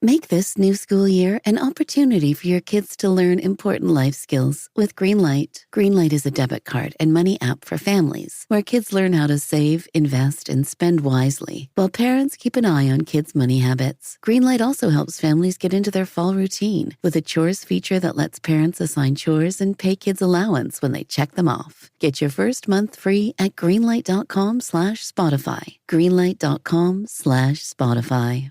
Make this new school year an opportunity for your kids to learn important life skills with Greenlight. Greenlight is a debit card and money app for families where kids learn how to save, invest, and spend wisely, while parents keep an eye on kids' money habits. Greenlight also helps families get into their fall routine with a chores feature that lets parents assign chores and pay kids allowance when they check them off. Get your first month free at greenlight.com/Spotify. Greenlight.com/Spotify.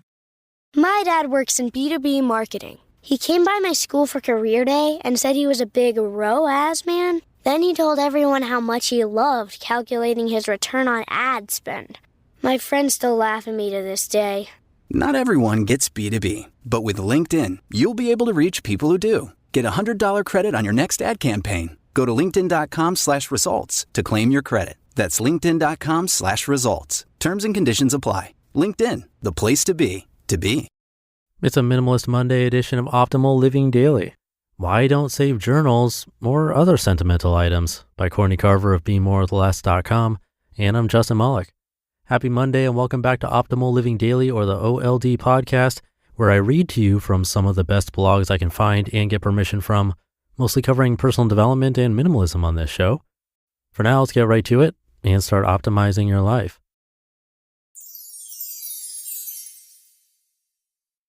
My dad works in B2B marketing. He came by my school for career day and said he was a big ROAS man. Then he told everyone how much he loved calculating his return on ad spend. My friends still laugh at me to this day. Not everyone gets B2B, but with LinkedIn, you'll be able to reach people who do. Get a $100 credit on your next ad campaign. Go to linkedin.com/results to claim your credit. That's linkedin.com/results. Terms and conditions apply. LinkedIn, the place to be. It's a Minimalist Monday edition of Optimal Living Daily. Why Don't Save Journals or Other Sentimental Items by Courtney Carver of BeMoreWithLess.com. And I'm Justin Malik. Happy Monday and welcome back to Optimal Living Daily, or the OLD podcast, where I read to you from some of the best blogs I can find and get permission from, mostly covering personal development and minimalism on this show. For now, let's get right to it and start optimizing your life.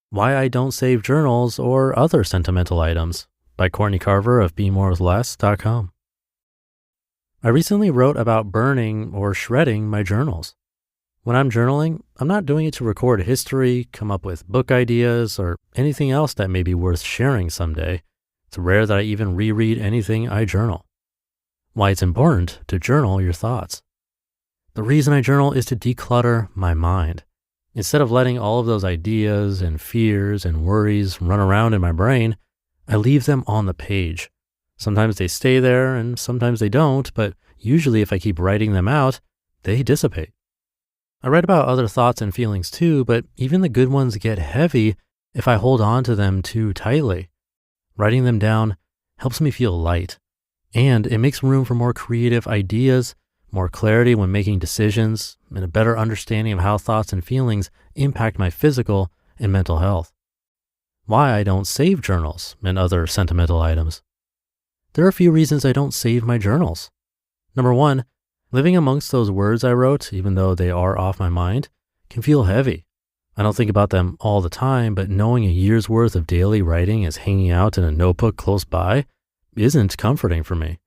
Why I Don't Save Journals or Other Sentimental Items by Courtney Carver of BeMoreWithLess.com. I recently wrote about burning or shredding my journals. When I'm journaling, I'm not doing it to record history, come up with book ideas, or anything else that may be worth sharing someday. It's rare that I even reread anything I journal. Why it's important to journal your thoughts. The reason I journal is to declutter my mind. Instead of letting all of those ideas and fears and worries run around in my brain, I leave them on the page. Sometimes they stay there and sometimes they don't, but usually if I keep writing them out, they dissipate. I write about other thoughts and feelings too, but even the good ones get heavy if I hold on to them too tightly. Writing them down helps me feel light, and it makes room for more creative ideas, more clarity when making decisions, and a better understanding of how thoughts and feelings impact my physical and mental health. Why I don't save journals and other sentimental items. There are a few reasons I don't save my journals. Number one, living amongst those words I wrote, even though they are off my mind, can feel heavy. I don't think about them all the time, but knowing a year's worth of daily writing is hanging out in a notebook close by isn't comforting for me.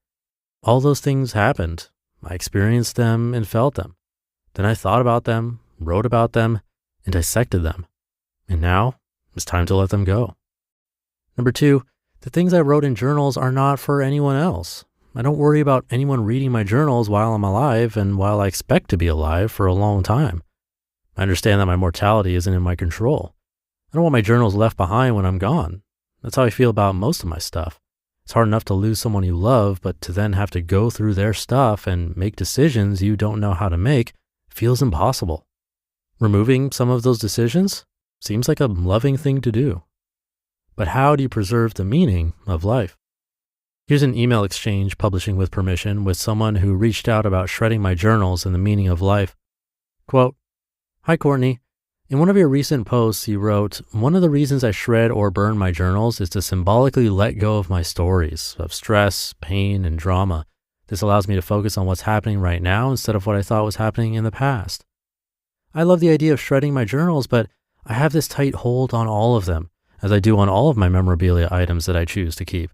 All those things happened. I experienced them and felt them. Then I thought about them, wrote about them, and dissected them. And now it's time to let them go. Number two, the things I wrote in journals are not for anyone else. I don't worry about anyone reading my journals while I'm alive and while I expect to be alive for a long time. I understand that my mortality isn't in my control. I don't want my journals left behind when I'm gone. That's how I feel about most of my stuff. It's hard enough to lose someone you love, but to then have to go through their stuff and make decisions you don't know how to make feels impossible. Removing some of those decisions seems like a loving thing to do. But how do you preserve the meaning of life? Here's an email exchange, publishing with permission, with someone who reached out about shredding my journals and the meaning of life. Quote, "Hi, Courtney. In one of your recent posts, you wrote, one of the reasons I shred or burn my journals is to symbolically let go of my stories of stress, pain, and drama. This allows me to focus on what's happening right now instead of what I thought was happening in the past. I love the idea of shredding my journals, but I have this tight hold on all of them, as I do on all of my memorabilia items that I choose to keep.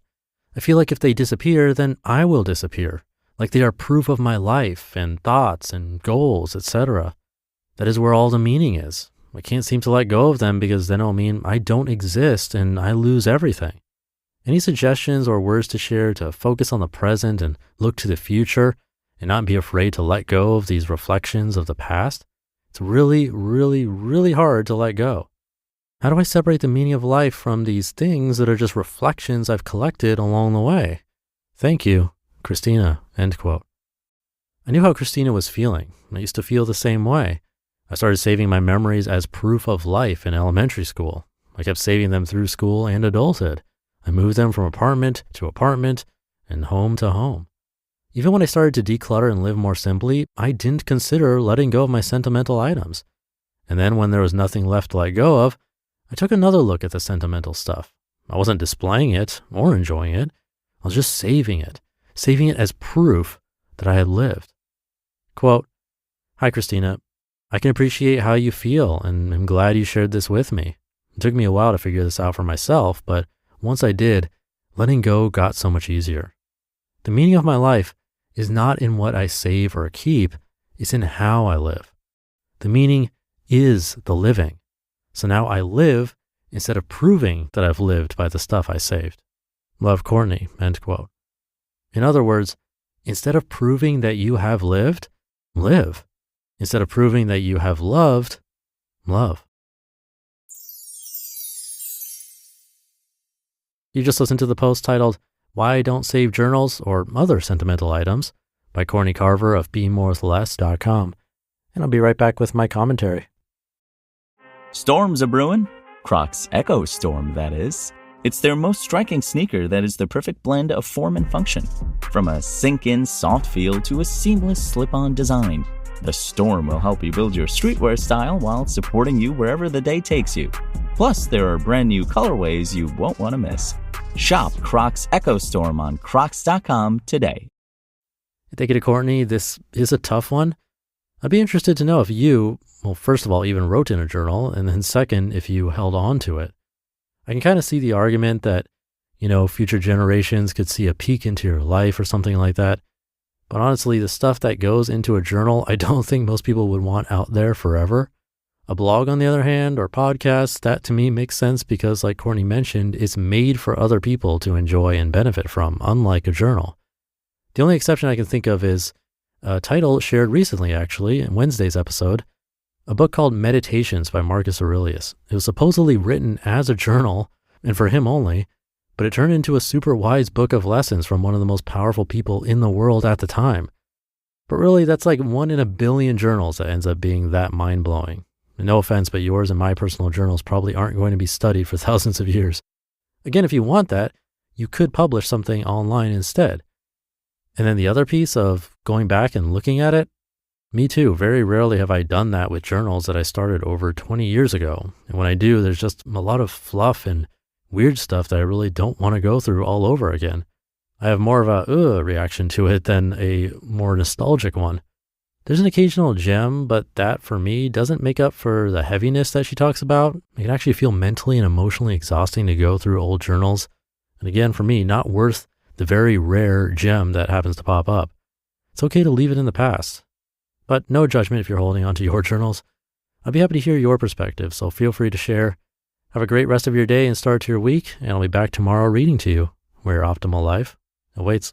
I feel like if they disappear, then I will disappear, like they are proof of my life and thoughts and goals, etc. That is where all the meaning is. I can't seem to let go of them because then it'll mean I don't exist and I lose everything. Any suggestions or words to share to focus on the present and look to the future and not be afraid to let go of these reflections of the past? It's really, really, really hard to let go. How do I separate the meaning of life from these things that are just reflections I've collected along the way? Thank you, Christina." End quote. I knew how Christina was feeling. I used to feel the same way. I started saving my memories as proof of life in elementary school. I kept saving them through school and adulthood. I moved them from apartment to apartment and home to home. Even when I started to declutter and live more simply, I didn't consider letting go of my sentimental items. And then when there was nothing left to let go of, I took another look at the sentimental stuff. I wasn't displaying it or enjoying it. I was just saving it as proof that I had lived. Quote, "Hi, Christina. I can appreciate how you feel and I'm glad you shared this with me. It took me a while to figure this out for myself, but once I did, letting go got so much easier. The meaning of my life is not in what I save or keep, it's in how I live. The meaning is the living. So now I live instead of proving that I've lived by the stuff I saved. Love, Courtney," end quote. In other words, instead of proving that you have lived, live. Instead of proving that you have loved, love. You just listened to the post titled, "Why I Don't Save Journals or Other Sentimental Items" by Courtney Carver of BeMoreWithLess.com. And I'll be right back with my commentary. Storms are brewing. Crocs Echo Storm, that is. It's their most striking sneaker that is the perfect blend of form and function. From a sink-in soft feel to a seamless slip-on design, the Storm will help you build your streetwear style while supporting you wherever the day takes you. Plus, there are brand new colorways you won't want to miss. Shop Crocs Echo Storm on crocs.com today. Thank you to Courtney. This is a tough one. I'd be interested to know if you, well, first of all, even wrote in a journal, and then second, if you held on to it. I can kind of see the argument that, future generations could see a peek into your life or something like that. But honestly, the stuff that goes into a journal, I don't think most people would want out there forever. A blog, on the other hand, or podcast, that to me makes sense because, like Courtney mentioned, it's made for other people to enjoy and benefit from, unlike a journal. The only exception I can think of is a title shared recently, actually, in Wednesday's episode, a book called Meditations by Marcus Aurelius. It was supposedly written as a journal, and for him only, but it turned into a super wise book of lessons from one of the most powerful people in the world at the time. But really, that's like 1 in a billion journals that ends up being that mind-blowing. And no offense, but yours and my personal journals probably aren't going to be studied for thousands of years. Again, if you want that, you could publish something online instead. And then the other piece of going back and looking at it, me too. Very rarely have I done that with journals that I started over 20 years ago. And when I do, there's just a lot of fluff and weird stuff that I really don't want to go through all over again. I have more of a reaction to it than a more nostalgic one. There's an occasional gem, but that for me doesn't make up for the heaviness that she talks about. It can actually feel mentally and emotionally exhausting to go through old journals. And again, for me, not worth the very rare gem that happens to pop up. It's okay to leave it in the past. But no judgment if you're holding on to your journals. I'd be happy to hear your perspective, so feel free to share. Have a great rest of your day and start to your week, and I'll be back tomorrow reading to you where your optimal life awaits.